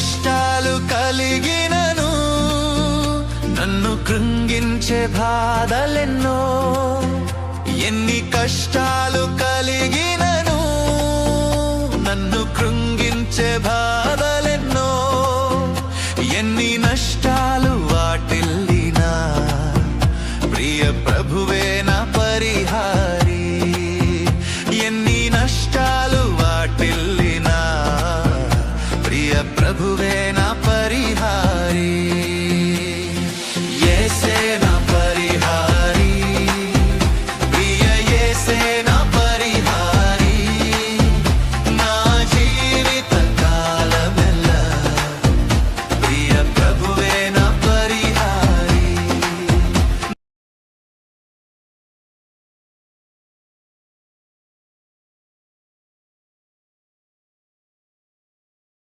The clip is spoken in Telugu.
కష్టాలు కలిగినను, నన్ను కృంగించే బాధలెన్నో. ఎన్ని కష్టాలు కలిగినను, నన్ను కృంగించే బాధలెన్నో. ఎన్ని నష్టాలు వాటిల్లినా, ప్రియ ప్రభువే నా పరిహారి. ఎన్ని నష్టాలు వాటిల్లినా, ప్రియ ప్రభువే